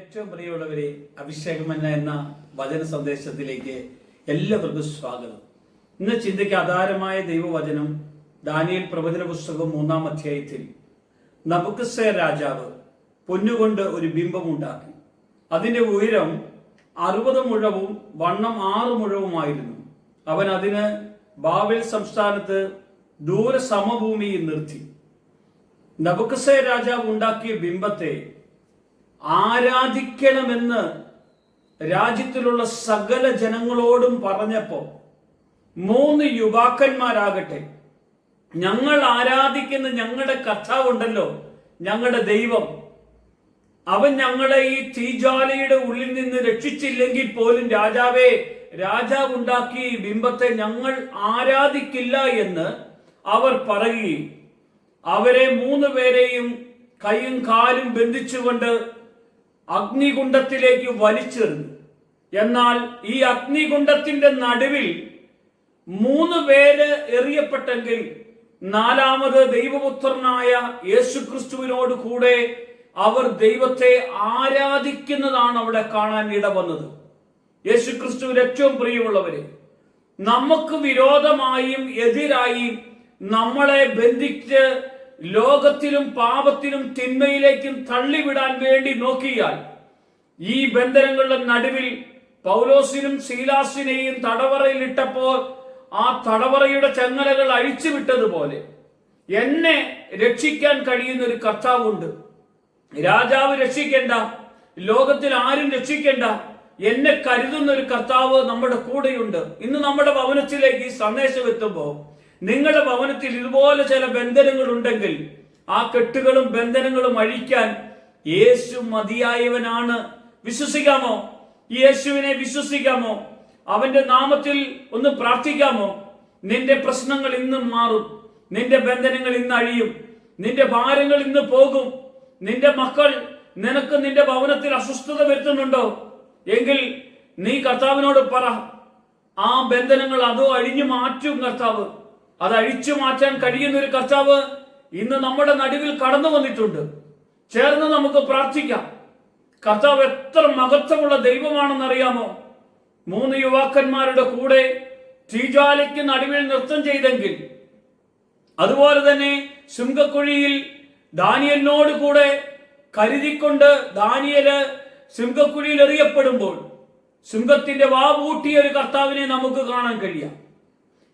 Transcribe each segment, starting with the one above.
ഏറ്റവും പ്രിയമുള്ളവരെ, അഭിഷേകമന്ന എന്ന വചന സന്ദേശത്തിലേക്ക് എല്ലാവർക്കും സ്വാഗതം. ഇന്ന് ചിന്തയ്ക്ക് ആധാരമായ ദൈവവചനം ദാനിയേൽ പ്രവചന പുസ്തകം 3-ാം അധ്യായത്തിൽ നബൂഖദ്നേസർ രാജാവ് പൊന്നുകൊണ്ട് ഒരു ബിംബം ഉണ്ടാക്കി. അതിന്റെ ഉയരം 60 മുഴവും വണ്ണം 6 മുഴവുമായിരുന്നു. അവൻ അതിന് ബാബേൽ സംസ്ഥാനത്ത് ദൂര സമഭൂമിയിൽ നിർത്തി. നബൂഖദ്നേസർ രാജാവ് ഉണ്ടാക്കിയ ബിംബത്തെ ആരാധിക്കണമെന്ന് രാജ്യത്തിലുള്ള സകല ജനങ്ങളോടും പറഞ്ഞപ്പോ 3 യുവാക്കന്മാരാകട്ടെ, ഞങ്ങൾ ആരാധിക്കുന്ന ഞങ്ങളുടെ കർത്താവുണ്ടല്ലോ, ഞങ്ങളുടെ ദൈവം, അവൻ ഞങ്ങളെ ഈ തീജ്വാലയുടെ ഉള്ളിൽ നിന്ന് രക്ഷിച്ചില്ലെങ്കിൽ പോലും രാജാവ് ഉണ്ടാക്കി ഈ ബിംബത്തെ ഞങ്ങൾ ആരാധിക്കില്ല എന്ന് അവർ പറയുകയും അവരെ 3 പേരെയും കൈയും കാലും ബന്ധിച്ചുകൊണ്ട് അഗ്നികുണ്ഡത്തിലേക്ക് വലിച്ചെറിഞ്ഞു. എന്നാൽ ഈ അഗ്നികുണ്ഡത്തിന്റെ നടുവിൽ 3 പേര് എറിയപ്പെട്ടെങ്കിൽ 4ാമത് ദൈവപുത്രനായ യേശുക്രിസ്തുവിനോട് കൂടെ അവർ ദൈവത്തെ ആരാധിക്കുന്നതാണ് അവിടെ കാണാൻ ഇടവന്നത്. യേശുക്രിസ്തുവിൽ ഏറ്റവും പ്രിയമുള്ളവരെ, നമുക്ക് വിരോധമായും എതിരായും നമ്മളെ ബന്ധിച്ച് ലോകത്തിലും പാപത്തിലും തിന്മയിലേക്കും തള്ളിവിടാൻ വേണ്ടി നോക്കിയാൽ, ഈ ബന്ധനങ്ങളുടെ നടുവിൽ പൗലോസിനും ശീലാസിനെയും തടവറയിൽ ഇട്ടപ്പോൾ ആ തടവറയുടെ ചങ്ങലകൾ അഴിച്ചുവിട്ടതുപോലെ എന്നെ രക്ഷിക്കാൻ കഴിയുന്ന ഒരു കർത്താവുണ്ട്. രാജാവ് രക്ഷിക്കേണ്ട, ലോകത്തിൽ ആരും രക്ഷിക്കേണ്ട, എന്നെ കരുതുന്ന ഒരു കർത്താവ് നമ്മുടെ കൂടെയുണ്ട്. ഇന്ന് നമ്മുടെ ഭവനത്തിലേക്ക് ഈ സന്ദേശം എത്തുമ്പോൾ നിങ്ങളുടെ ഭവനത്തിൽ ഇതുപോലെ ചില ബന്ധനങ്ങൾ ഉണ്ടെങ്കിൽ ആ കെട്ടുകളും ബന്ധനങ്ങളും അഴിക്കാൻ യേശു മതിയായവനാണ്. വിശ്വസിക്കാമോ? യേശുവിനെ വിശ്വസിക്കാമോ? അവന്റെ നാമത്തിൽ ഒന്ന് പ്രാർത്ഥിക്കാമോ? നിന്റെ പ്രശ്നങ്ങൾ ഇന്ന് മാറും, നിന്റെ ബന്ധനങ്ങൾ ഇന്ന് അഴിയും, നിന്റെ ഭാരങ്ങൾ ഇന്ന് പോകും. നിന്റെ മക്കൾ നിനക്ക് നിന്റെ ഭവനത്തിൽ അസ്വസ്ഥത വരുത്തുന്നുണ്ടോ എങ്കിൽ നീ കർത്താവിനോട് പറ, ആ ബന്ധനങ്ങൾ അതോ അഴിഞ്ഞു മാറ്റും കർത്താവ്. അത് അഴിച്ചു മാറ്റാൻ കഴിയുന്ന ഒരു കർത്താവ് ഇന്ന് നമ്മുടെ നടുവിൽ കടന്നു വന്നിട്ടുണ്ട്. ചേർന്ന് നമുക്ക് പ്രാർത്ഥിക്കാം. കർത്താവ് എത്ര മഹത്വമുള്ള ദൈവമാണെന്ന് അറിയാമോ? 3 യുവാക്കന്മാരുടെ കൂടെ തീജ്വാലയ്ക്ക് നടുവിൽ നൃത്തം ചെയ്തെങ്കിൽ, അതുപോലെ തന്നെ സിംഹക്കുഴിയിൽ ദാനിയേലിനോട് കൂടെ കരുതിക്കൊണ്ട് ദാനിയേല് സിംഹക്കുഴിയിൽ എറിയപ്പെടുമ്പോൾ സിംഹത്തിന്റെ വാ പൂട്ടിയ ഒരു കർത്താവിനെ നമുക്ക് കാണാൻ കഴിയാം.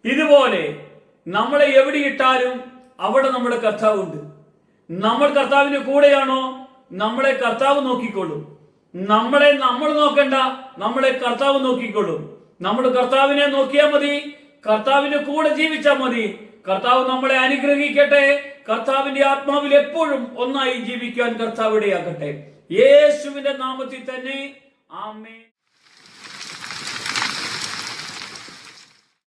ഇതുപോലെ നമ്മളെ എവിടെ ഇട്ടാലും അവിടെ നമ്മുടെ കർത്താവുണ്ട്. നമ്മൾ കർത്താവിന്റെ കൂടെയാണോ, നമ്മളെ കർത്താവ് നോക്കിക്കൊള്ളും. നമ്മൾ നോക്കണ്ട, നമ്മളെ കർത്താവ് നോക്കിക്കൊള്ളും. നമ്മൾ കർത്താവിനെ നോക്കിയാൽ മതി, കർത്താവിന്റെ കൂടെ ജീവിച്ചാൽ മതി. കർത്താവ് നമ്മളെ അനുഗ്രഹിക്കട്ടെ. കർത്താവിന്റെ ആത്മാവിൽ എപ്പോഴും ഒന്നായി ജീവിക്കാൻ കർത്താവ് ഇടയാക്കട്ടെ. യേശുവിന്റെ നാമത്തിൽ തന്നെ ആമേൻ.